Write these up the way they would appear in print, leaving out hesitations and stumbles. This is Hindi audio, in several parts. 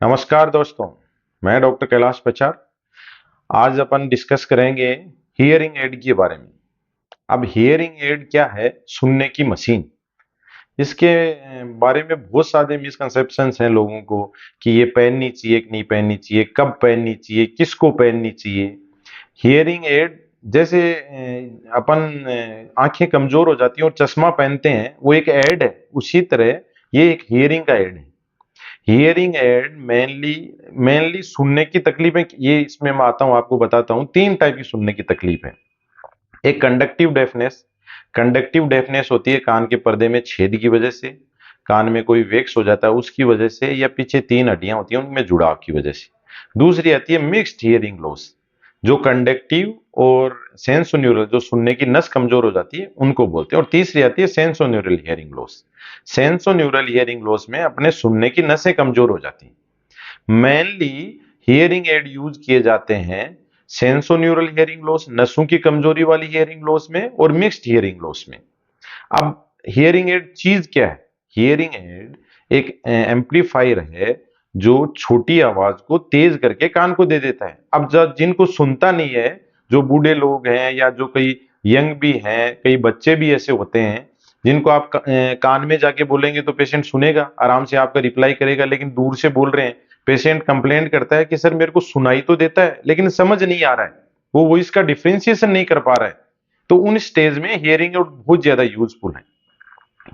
नमस्कार दोस्तों, मैं डॉक्टर कैलाश पचार। आज अपन डिस्कस करेंगे हियरिंग एड के बारे में। अब हियरिंग एड क्या है? सुनने की मशीन। इसके बारे में बहुत सारे मिसकंसेप्शंस हैं लोगों को कि ये पहननी चाहिए कि नहीं पहननी चाहिए, कब पहननी चाहिए, किसको पहननी चाहिए। हियरिंग एड जैसे अपन आंखें कमजोर हो जाती हैं और चश्मा पहनते हैं, वो एक एड है, उसी तरह ये एक हियरिंग का एड है। हियरिंग एड मेनली सुनने की तकलीफ है। ये इसमें मैं आता हूं, आपको बताता हूं। तीन टाइप की सुनने की तकलीफ है। एक कंडक्टिव डेफनेस। कंडक्टिव डेफनेस होती है कान के पर्दे में छेद की वजह से, कान में कोई वेक्स हो जाता है उसकी वजह से, या पीछे तीन हड्डियां होती हैं उनमें जुड़ाव की वजह से। दूसरी आती है मिक्स्ड हियरिंग लॉस, जो कंडक्टिव और सेंसोन्यूरल, जो सुनने की नस कमजोर हो जाती है, उनको बोलते हैं। और तीसरी आती है सेंसोन्यूरल हियरिंग लॉस। सेंसोन्यूरल हियरिंग लॉस में अपने सुनने की नसें कमजोर हो जाती हैं। मेनली हियरिंग एड यूज किए जाते हैं सेंसोन्यूरल हियरिंग लॉस, नसों की कमजोरी वाली हियरिंग लॉस में, और मिक्स्ड हियरिंग लॉस में। अब हियरिंग एड चीज क्या है? हियरिंग एड एक एम्पलीफायर है जो छोटी आवाज को तेज करके कान को दे देता है। अब जब जिनको सुनता नहीं है, जो बूढ़े लोग हैं या जो कई यंग भी हैं, कई बच्चे भी ऐसे होते हैं जिनको आप कान में जाके बोलेंगे तो पेशेंट सुनेगा, आराम से आपका रिप्लाई करेगा, लेकिन दूर से बोल रहे हैं, पेशेंट कंप्लेंट करता है कि सर मेरे को सुनाई तो देता है लेकिन समझ नहीं आ रहा है, वो वॉइस का डिफ्रेंसिएशन नहीं कर पा रहा है। तो उन स्टेज में हियरिंग एड बहुत ज्यादा यूजफुल है।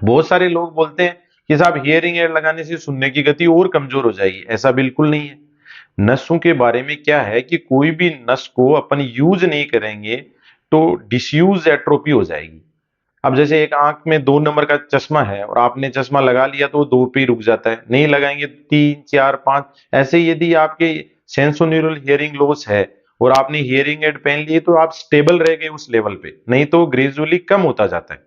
बहुत सारे लोग बोलते हैं कि साहब हियरिंग एड लगाने से सुनने की गति और कमजोर हो जाएगी। ऐसा बिल्कुल नहीं है। नसों के बारे में क्या है कि कोई भी नस को अपन यूज नहीं करेंगे तो डिसयूज एट्रोपी हो जाएगी। अब जैसे एक आंख में 2 नंबर का चश्मा है और आपने चश्मा लगा लिया तो वो 2 पे ही रुक जाता है, नहीं लगाएंगे तो 3, 4, 5। ऐसे यदि आपके सेंसोन्यूरल हियरिंग लॉस है और आपने हियरिंग एड पहन लिए तो आप स्टेबल रह गए उस लेवल पे, नहीं तो ग्रेजुअली कम होता जाता है।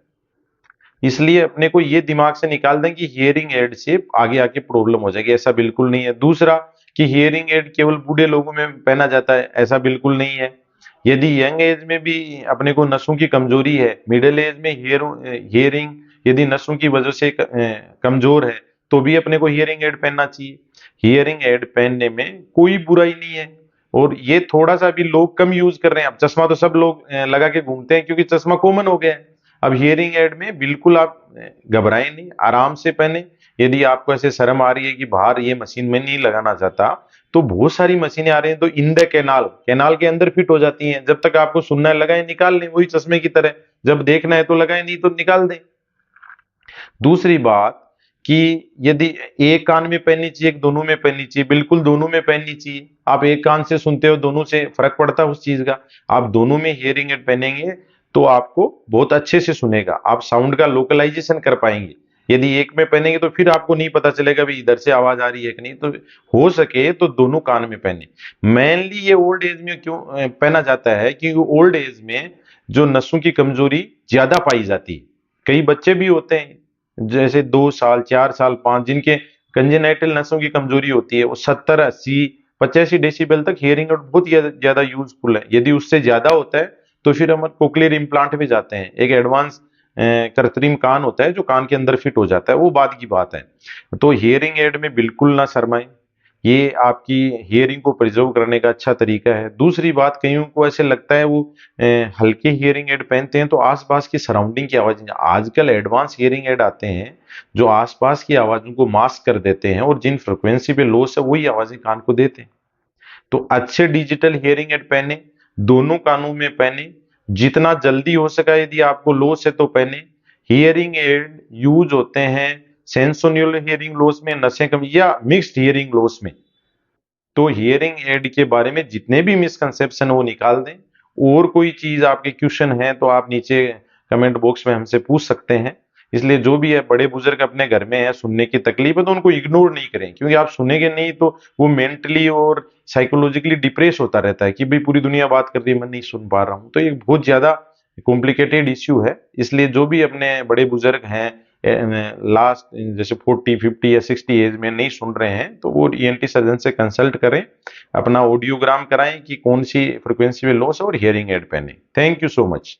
इसलिए अपने को ये दिमाग से निकाल दें कि हियरिंग एड से आगे आके प्रॉब्लम हो जाएगी, ऐसा बिल्कुल नहीं है। दूसरा कि हियरिंग एड केवल बूढ़े लोगों में पहना जाता है, ऐसा बिल्कुल नहीं है। यदि यंग एज में भी अपने को नसों की कमजोरी है, मिडिल एज में हियरिंग यदि नसों की वजह से कमजोर है, तो भी अपने को हियरिंग एड पहनना चाहिए। हियरिंग एड पहनने में कोई बुराई नहीं है। और ये थोड़ा सा भी लोग कम यूज कर रहे हैं। अब चश्मा तो सब लोग लगा के घूमते हैं क्योंकि चश्मा कॉमन हो गया है। अब हियरिंग एड में बिल्कुल आप घबराएं नहीं, आराम से पहने। यदि आपको ऐसे शर्म आ रही है कि बाहर ये मशीन में नहीं लगाना चाहता, तो बहुत सारी मशीनें आ रही हैं, तो इन द कैनाल कैनाल के अंदर फिट हो जाती हैं। जब तक आपको सुनना है लगाए, निकाल लें, वही चश्मे की तरह। जब देखना है तो लगाए, नहीं तो निकाल दें। दूसरी बात कि यदि एक कान में पहननी चाहिए कि दोनों में पहननी चाहिए, बिल्कुल दोनों में पहननी चाहिए। आप एक कान से सुनते हो, दोनों से फर्क पड़ता है उस चीज का। आप दोनों में हियरिंग एड पहनेंगे तो आपको बहुत अच्छे से सुनेगा, आप साउंड का लोकलाइजेशन कर पाएंगे। यदि एक में पहनेंगे तो फिर आपको नहीं पता चलेगा भी इधर से आवाज आ रही है कि नहीं। तो हो सके तो दोनों कान में पहने। मेनली ये ओल्ड एज में क्यों पहना जाता है? क्योंकि ओल्ड एज में जो नसों की कमजोरी ज्यादा पाई जाती है। कई बच्चे भी होते हैं जैसे 2 साल, 4 साल, 5, जिनके कंजेनाइटल नसों की कमजोरी होती है, वो 70, 80, 85 डेसिबल तक हियरिंग एड बहुत ज्यादा यूजफुल है। यदि उससे ज्यादा होता है तो फिर हम कोक्लियर इम्प्लांट में जाते हैं। एक एडवांस कृत्रिम कान होता है जो कान के अंदर फिट हो जाता है, वो बाद की बात है। तो हियरिंग एड में बिल्कुल ना शर्माएं। ये आपकी हियरिंग को प्रिजर्व करने का अच्छा तरीका है। दूसरी बात, कईयों को ऐसे लगता है वो हल्के हियरिंग एड पहनते हैं तो आसपास की सराउंडिंग की आवाज, आजकल एडवांस हियरिंग एड आते हैं जो आसपास की आवाजों को मास्क कर देते हैं, और जिन फ्रिक्वेंसी पे लॉस है वही आवाजें कान को देते हैं। तो अच्छे डिजिटल हियरिंग एड पहने, दोनों कानों में पहने, जितना जल्दी हो सका। यदि आपको लॉस है तो पहने। हियरिंग एड यूज होते हैं सेंसोनियल हियरिंग लॉस में, नसें कम, या मिक्स्ड हियरिंग लॉस में। तो हियरिंग एड के बारे में जितने भी मिसकंसेप्शन वो निकाल दें। और कोई चीज आपके क्वेश्चन है तो आप नीचे कमेंट बॉक्स में हमसे पूछ सकते हैं। इसलिए जो भी है, बड़े बुजुर्ग अपने घर में है, सुनने की तकलीफ है, तो उनको इग्नोर नहीं करें, क्योंकि आप सुनेंगे नहीं तो वो मेंटली और साइकोलॉजिकली डिप्रेस होता रहता है कि भाई पूरी दुनिया बात कर रही है, मैं नहीं सुन पा रहा हूँ। तो ये बहुत ज्यादा कॉम्प्लिकेटेड इश्यू है। इसलिए जो भी अपने बड़े बुजुर्ग हैं लास्ट जैसे 40, 50 या 60 एज में नहीं सुन रहे हैं, तो वो ईएनटी सर्जन से कंसल्ट करें, अपना ऑडियोग्राम कराएं कि कौन सी फ्रीक्वेंसी में लॉस है, और हियरिंग एड पहने। Thank you so much.